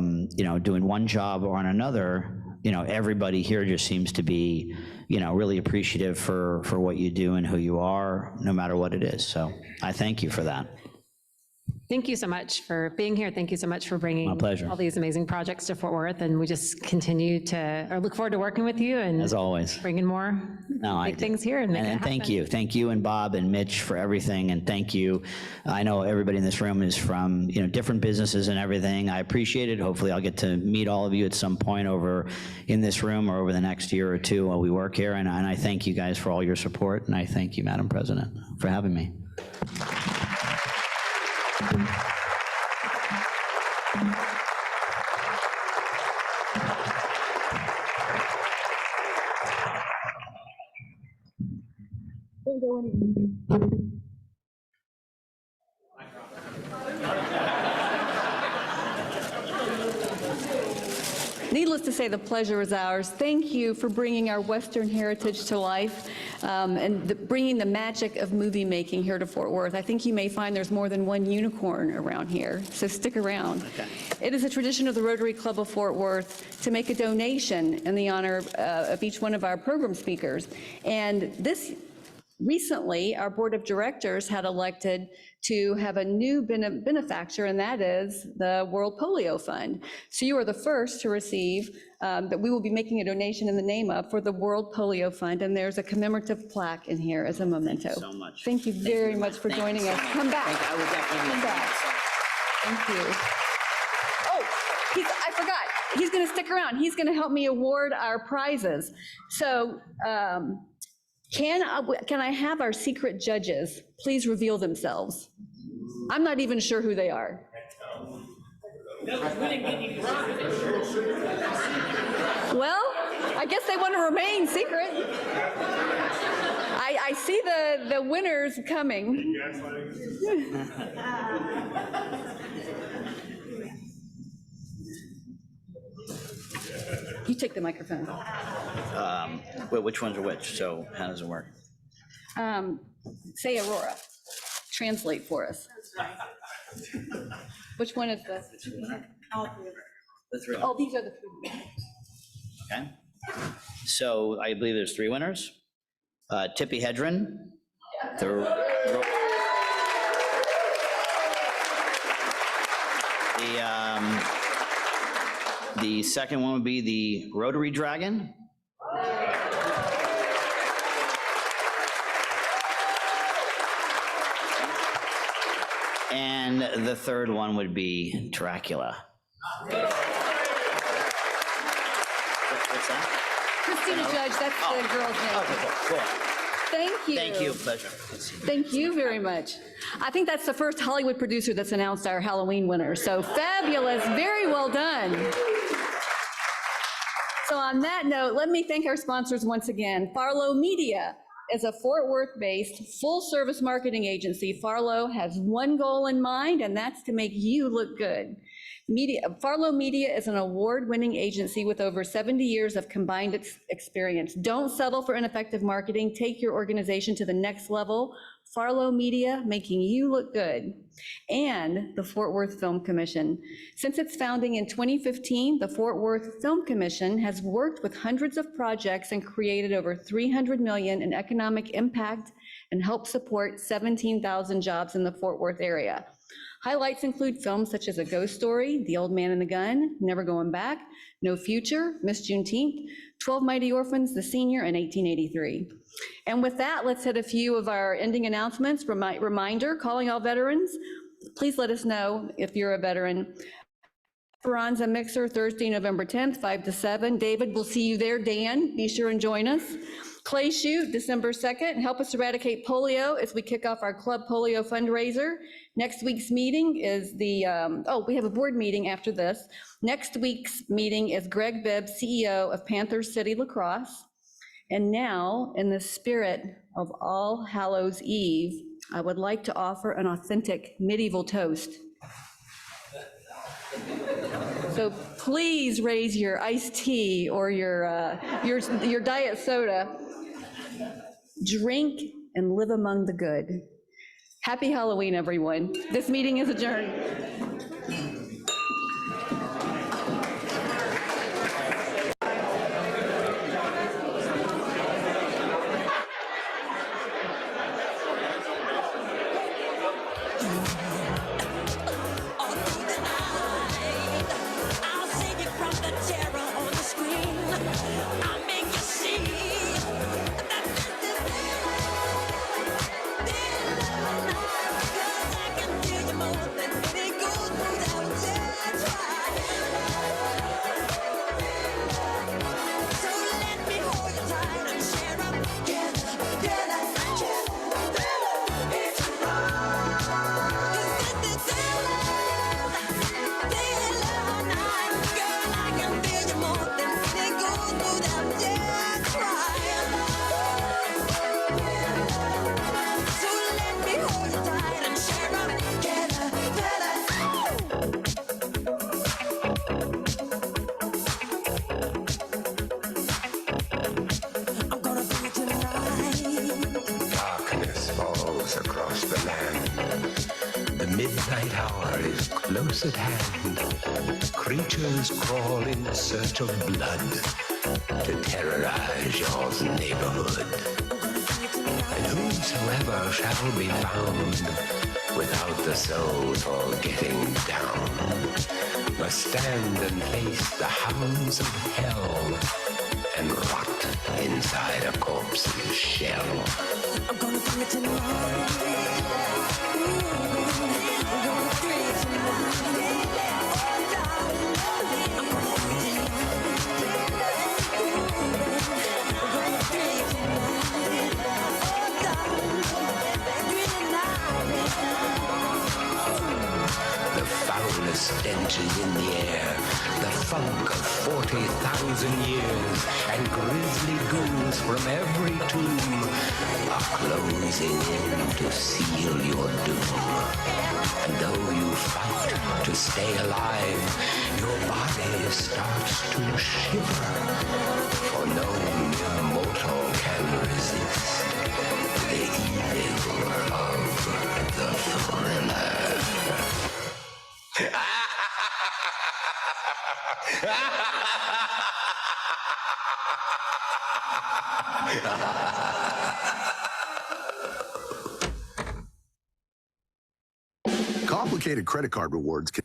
doing one job or on another. Everybody here just seems to be really appreciative for what you do and who you are, no matter what it is. So I thank you for that. Thank you so much for being here. Thank you so much for bringing My pleasure. all these amazing projects to Fort Worth, and we just continue to, or look forward to working with you and As always. bringing more big things here and making it And happen. thank you and Bob and Mitch for everything, and thank you. I know everybody in this room is from, different businesses and everything. I appreciate it. Hopefully I'll get to meet all of you at some point over in this room or over the next year or two while we work here, and I thank you guys for all your support, and I thank you, Madam President, for having me. Needless to say, the pleasure is ours. Thank you for bringing our Western heritage to life and bringing the magic of movie making here to Fort Worth. I think you may find there's more than one unicorn around here, so stick around. Okay. It is a tradition of the Rotary Club of Fort Worth to make a donation in the honor of each one of our program speakers. And recently, our board of directors had elected to have a new benefactor, and that is the World Polio Fund. So you are the first to receive, that we will be making a donation in the name of, for the World Polio Fund, and there's a commemorative plaque in here as a memento. Thank you so much. Thank you very much for joining us. Come back. I will definitely Come back. Thank you. Oh, I forgot. He's going to stick around. He's going to help me award our prizes. So, can I have our secret judges please reveal themselves? I'm not even sure who they are. Well, I guess they want to remain secret. I see the winners coming. You take the microphone. Wait, which ones are which? So how does it work? Say Aurora. Translate for us. Which one is this? The three. Oh, these are the three. Okay. So I believe there's three winners. Tippy Hedren. The second one would be the Rotary Dragon. And the third one would be Dracula. What's that? Christina Judge, that's the girl's name. Okay, cool. Thank you. Thank you, pleasure. Thank you very much. I think that's the first Hollywood producer that's announced our Halloween winner, so fabulous, very well done. So on that note, let me thank our sponsors once again. Farlow Media is a Fort Worth-based full-service marketing agency. Farlow has one goal in mind, and that's to make you look good. Farlow Media is an award-winning agency with over 70 years of combined experience. Don't settle for ineffective marketing. Take your organization to the next level. Farlow Media, making you look good. And the Fort Worth Film Commission. Since its founding in 2015, the Fort Worth Film Commission has worked with hundreds of projects and created over $300 million in economic impact and helped support 17,000 jobs in the Fort Worth area. Highlights include films such as A Ghost Story, The Old Man and the Gun, Never Going Back, No Future, Miss Juneteenth, 12 Mighty Orphans, The Senior, and 1883. And with that, let's hit a few of our ending announcements. Reminder, calling all veterans, please let us know if you're a veteran. Esperanza Mixer, Thursday, November 10th, 5 to 7. David, we'll see you there. Dan, be sure and join us. Clay Shoot, December 2nd, help us eradicate polio as we kick off our Club Polio fundraiser. Next week's meeting is we have a board meeting after this. Next week's meeting is Greg Bibb, CEO of Panther City Lacrosse. And now, in the spirit of All Hallows Eve, I would like to offer an authentic medieval toast. So please raise your iced tea or your diet soda. Drink and live among the good. Happy Halloween, everyone. This meeting is adjourned. Darkness falls across the land. The midnight hour is close at hand. Creatures crawl in search of blood to terrorize your neighborhood. And whosoever shall be found without the soul for getting down must stand and face the hounds of hell and rot inside a corpse's shell. I'm gonna bring it tonight. I'm gonna bring it tonight. Oh, darling. I'm gonna bring it tonight. I'm gonna bring it tonight. Oh, darling. Bring it tonight. The foulest stench is in the air, the funk of 40,000 years, and grisly goons from every tomb are closing in to seal your doom. And though you fight to stay alive, your body starts to shiver, for no mere mortal can resist the evil of the thriller. Complicated credit card rewards can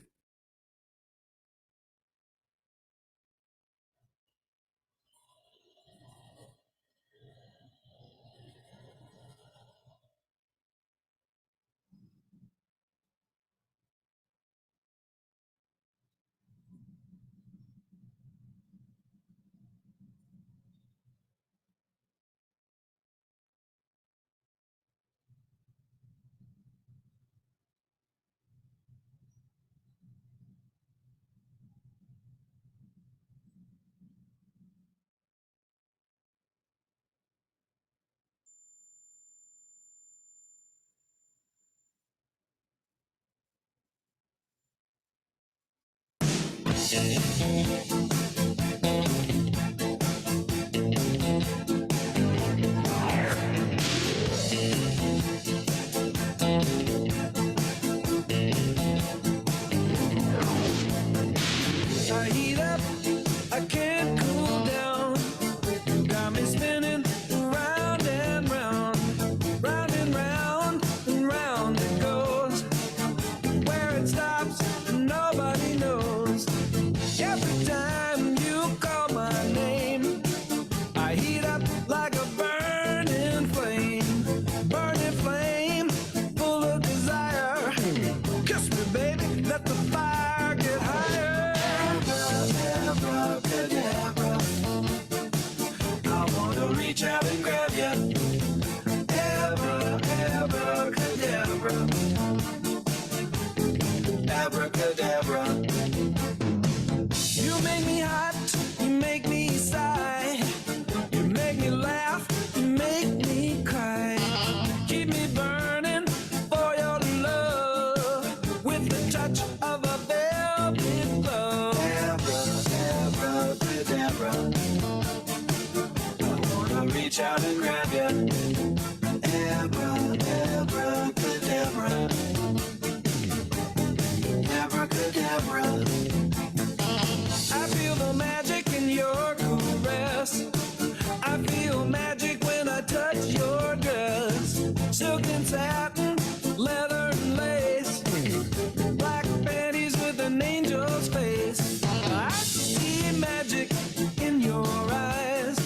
I heat up, I can't cool down. You got me spinning round and round, round and round and round it goes. Where it stops, nobody knows. Every time you call my name, I heat up like a burning flame, full of desire. Kiss me, baby, let the fire get higher. Abracadabra, I wanna reach out and grab you. Abracadabra, abracadabra. You make me hot, you make me sigh, you make me laugh, you make me cry. Keep me burning for your love with the touch of a velvet glove. Abracadabra, I wanna reach out and grab you. Abracadabra, abracadabra. I feel the magic in your caress. I feel magic when I touch your dress. Silk and satin, leather and lace, black panties with an angel's face. I see magic in your eyes.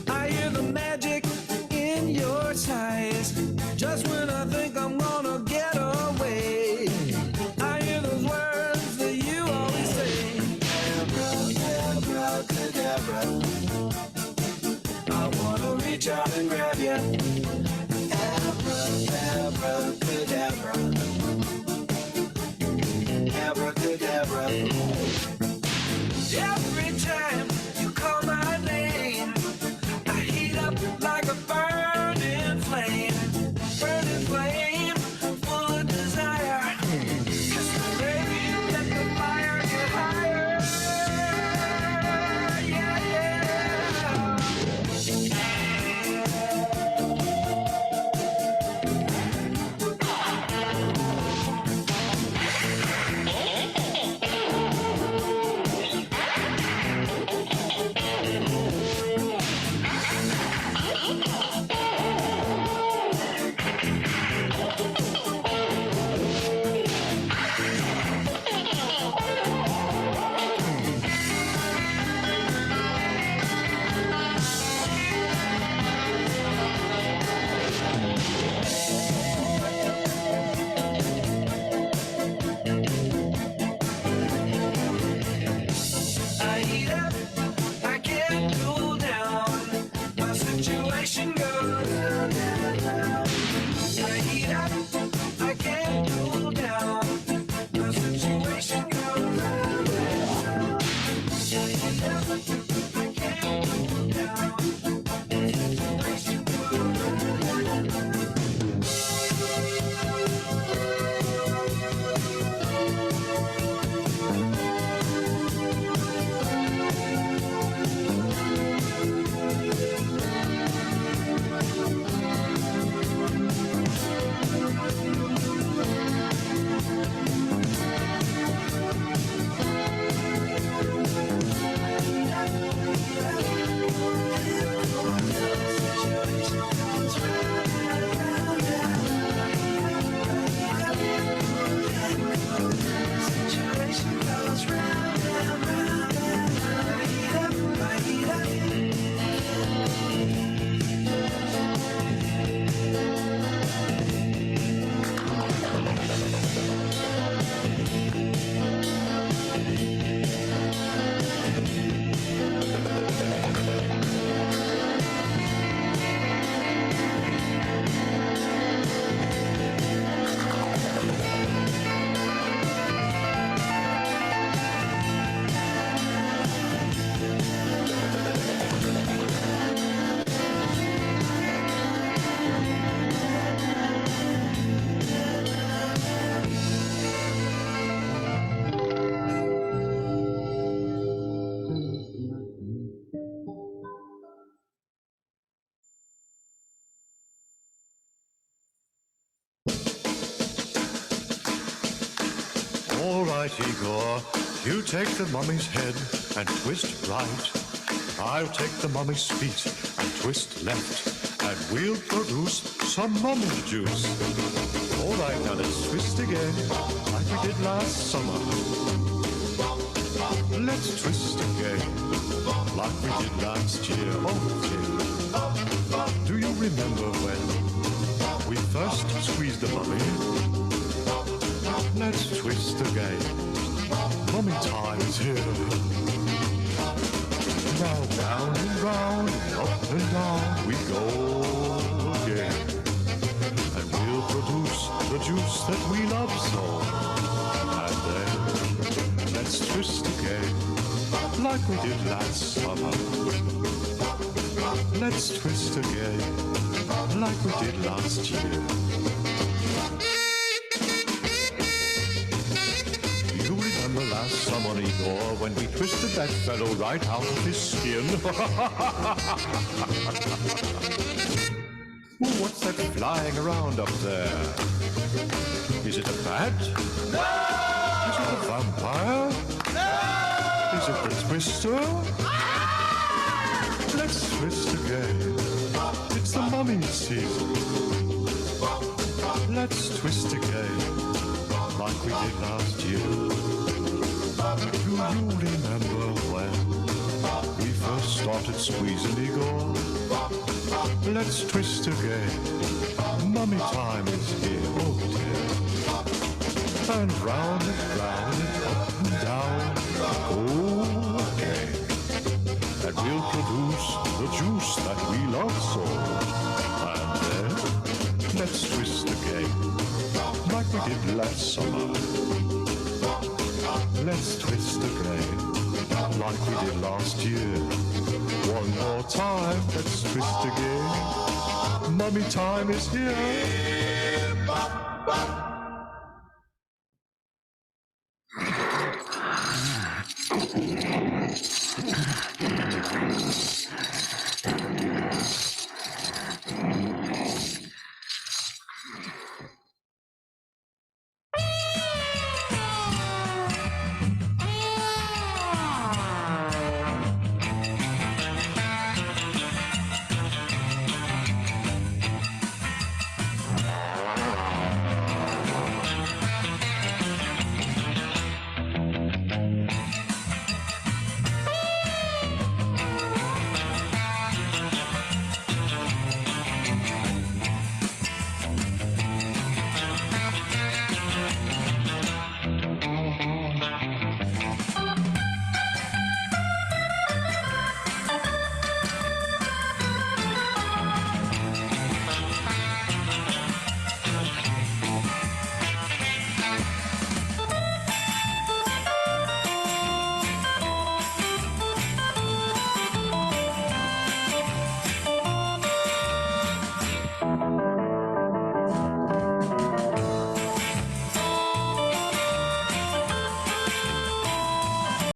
I hear the magic in your sighs. Just when I think I'm gonna get away, I hear those words that you always say. Abracadabra, I wanna reach out and grab you. Abracadabra, abracadabra. Every time you call my name, I heat up like a burning flame, full of desire. Kiss me, baby, let the fire get higher. heat up, I can't cool down. My situation goes round and round. I heat up, I can't cool down. My situation goes round and round. I heat up, I can't cool down. My situation goes round and round. All right, Igor, you take the mummy's head and twist right. I'll take the mummy's feet and twist left, and we'll produce some mummy juice. All right, now let's twist again, like we did last summer. Let's twist again, like we did last year. Okay. Do you remember when we first squeezed the mummy? Let's twist again. Mummy time is here. Now round and round, and up and down we go again. And we'll produce the juice that we love so. And then let's twist again, like we did last summer. Let's twist again, like we did last year. Last summer, Igor, when we twisted that fellow right out of his skin. Ooh, what's that flying around up there? Is it a bat? No! Is it a vampire? No! Is it the twister? Ah! Let's twist again. It's the mummy season. Let's twist again, like we did last year. Do you remember when we first started squeezing Igor? Let's twist again. Mummy time is here, oh dear. And round and up and down, oh again. And we'll produce the juice that we love so. And then let's twist again, like we did last summer. Let's twist again, like we did last year. One more time, let's twist again. Mummy time is here.